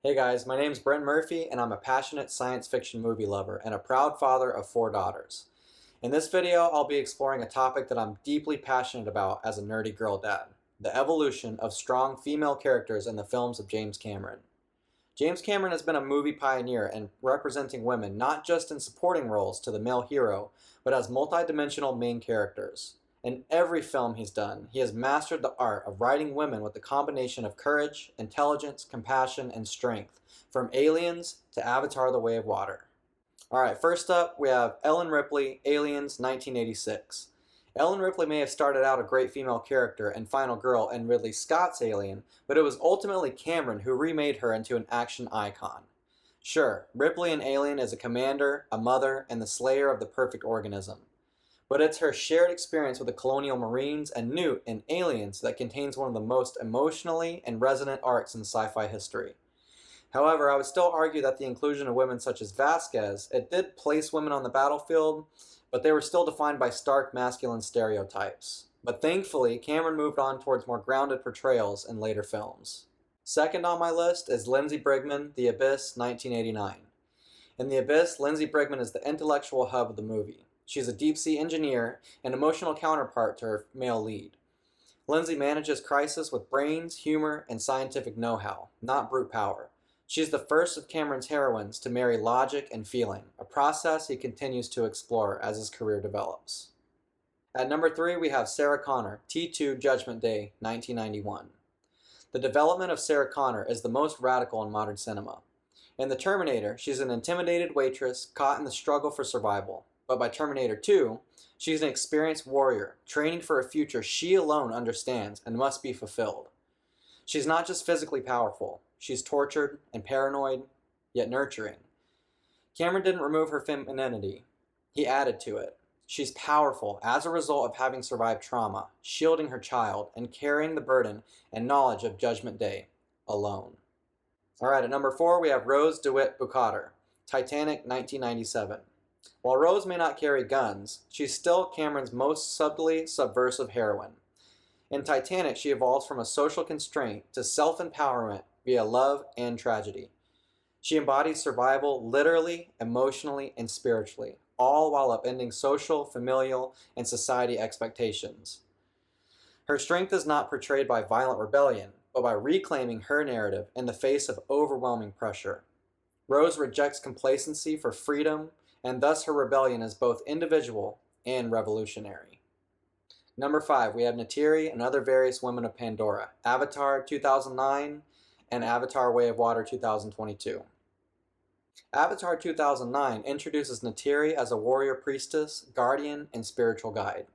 Hey guys, my name's Brent Murphy and I'm a passionate science fiction movie lover and a proud father of 4 daughters. In this video, I'll be exploring a topic that I'm deeply passionate about as a nerdy girl dad, the evolution of strong female characters in the films of James Cameron. James Cameron has been a movie pioneer in representing women not just in supporting roles to the male hero, but as multidimensional main characters. In every film he's done, he has mastered the art of writing women with a combination of courage, intelligence, compassion, and strength, from Aliens to Avatar: The Way of Water. Alright, first up, we have Ellen Ripley, Aliens, 1986. Ellen Ripley may have started out a great female character and final girl in Ridley Scott's Alien, but it was ultimately Cameron who remade her into an action icon. Sure, Ripley in Alien is a commander, a mother, and the slayer of the perfect organism. But it's her shared experience with the colonial marines and Newt in Aliens that contains one of the most emotionally and resonant arcs in sci-fi history. However, I would still argue that the inclusion of women such as Vasquez, it did place women on the battlefield, but they were still defined by stark masculine stereotypes. But thankfully, Cameron moved on towards more grounded portrayals in later films. Second on my list is Lindsay Brigman, The Abyss, 1989. In The Abyss, Lindsay Brigman is the intellectual hub of the movie. She's a deep-sea engineer, an emotional counterpart to her male lead. Lindsay manages crisis with brains, humor, and scientific know-how, not brute power. She's the first of Cameron's heroines to marry logic and feeling, a process he continues to explore as his career develops. At number 3, we have Sarah Connor, T2 Judgment Day, 1991. The development of Sarah Connor is the most radical in modern cinema. In The Terminator, she's an intimidated waitress caught in the struggle for survival. But by Terminator 2, she's an experienced warrior, training for a future she alone understands and must be fulfilled. She's not just physically powerful, she's tortured and paranoid, yet nurturing. Cameron didn't remove her femininity, he added to it. She's powerful as a result of having survived trauma, shielding her child, and carrying the burden and knowledge of Judgment Day alone. Alright, at number 4 we have Rose DeWitt Bukater, Titanic, 1997. While Rose may not carry guns, she's still Cameron's most subtly subversive heroine. In Titanic, she evolves from a social constraint to self-empowerment via love and tragedy. She embodies survival literally, emotionally, and spiritually, all while upending social, familial, and society expectations. Her strength is not portrayed by violent rebellion, but by reclaiming her narrative in the face of overwhelming pressure. Rose rejects complacency for freedom, and thus her rebellion is both individual and revolutionary. Number 5, we have Neytiri and Other Various Women of Pandora, Avatar 2009 and Avatar: Way of Water 2022. Avatar 2009 introduces Neytiri as a warrior priestess, guardian, and spiritual guide.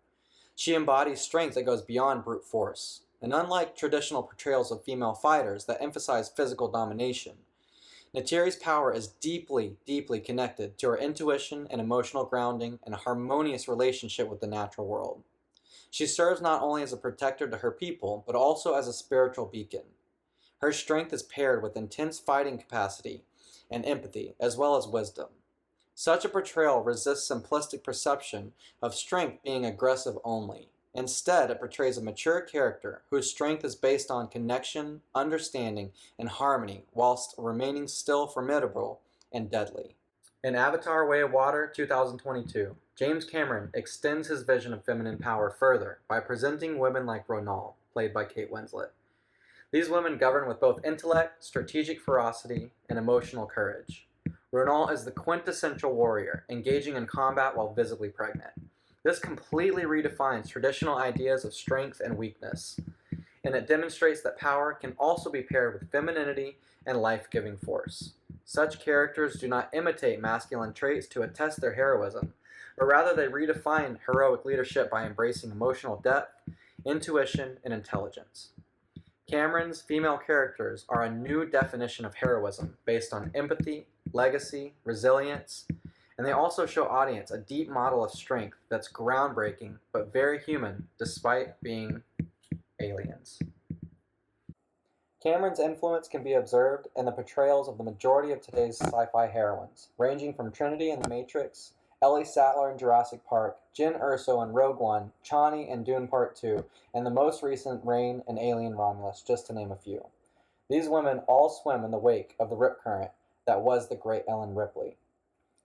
She embodies strength that goes beyond brute force, and unlike traditional portrayals of female fighters that emphasize physical domination, Neytiri's power is deeply, deeply connected to her intuition and emotional grounding and a harmonious relationship with the natural world. She serves not only as a protector to her people, but also as a spiritual beacon. Her strength is paired with intense fighting capacity and empathy, as well as wisdom. Such a portrayal resists simplistic perception of strength being aggressive only. Instead, it portrays a mature character whose strength is based on connection, understanding, and harmony, whilst remaining still formidable and deadly. In Avatar: Way of Water 2022, James Cameron extends his vision of feminine power further by presenting women like Ronal, played by Kate Winslet. These women govern with both intellect, strategic ferocity, and emotional courage. Ronal is the quintessential warrior, engaging in combat while visibly pregnant. This completely redefines traditional ideas of strength and weakness, and it demonstrates that power can also be paired with femininity and life-giving force. Such characters do not imitate masculine traits to attest their heroism, but rather they redefine heroic leadership by embracing emotional depth, intuition, and intelligence. Cameron's female characters are a new definition of heroism based on empathy, legacy, resilience, and they also show audience a deep model of strength that's groundbreaking but very human despite being aliens. Cameron's influence can be observed in the portrayals of the majority of today's sci-fi heroines, ranging from Trinity in The Matrix, Ellie Sattler in Jurassic Park, Jyn Erso in Rogue One, Chani in Dune Part 2, and the most recent Reign in Alien Romulus, just to name a few. These women all swim in the wake of the rip current that was the great Ellen Ripley.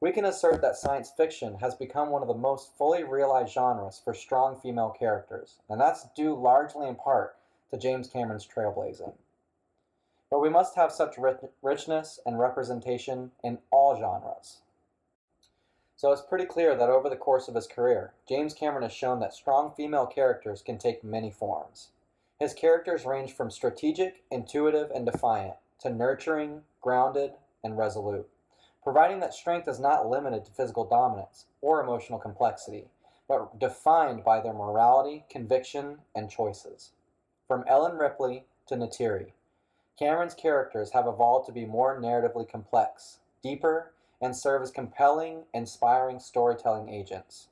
We can assert that science fiction has become one of the most fully realized genres for strong female characters, and that's due largely in part to James Cameron's trailblazing. But we must have such richness and representation in all genres. So it's pretty clear that over the course of his career, James Cameron has shown that strong female characters can take many forms. His characters range from strategic, intuitive, and defiant, to nurturing, grounded, and resolute, providing that strength is not limited to physical dominance or emotional complexity, but defined by their morality, conviction, and choices. From Ellen Ripley to Neytiri, Cameron's characters have evolved to be more narratively complex, deeper, and serve as compelling, inspiring storytelling agents.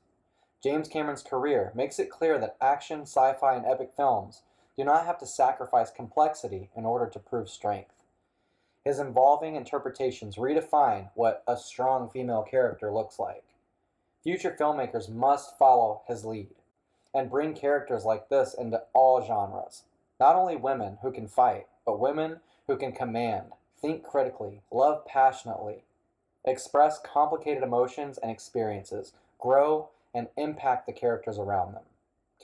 James Cameron's career makes it clear that action, sci-fi, and epic films do not have to sacrifice complexity in order to prove strength. His involving interpretations redefine what a strong female character looks like. Future filmmakers must follow his lead and bring characters like this into all genres. Not only women who can fight, but women who can command, think critically, love passionately, express complicated emotions and experiences, grow, and impact the characters around them.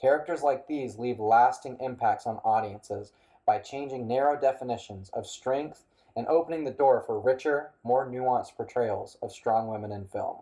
Characters like these leave lasting impacts on audiences by changing narrow definitions of strength and opening the door for richer, more nuanced portrayals of strong women in film.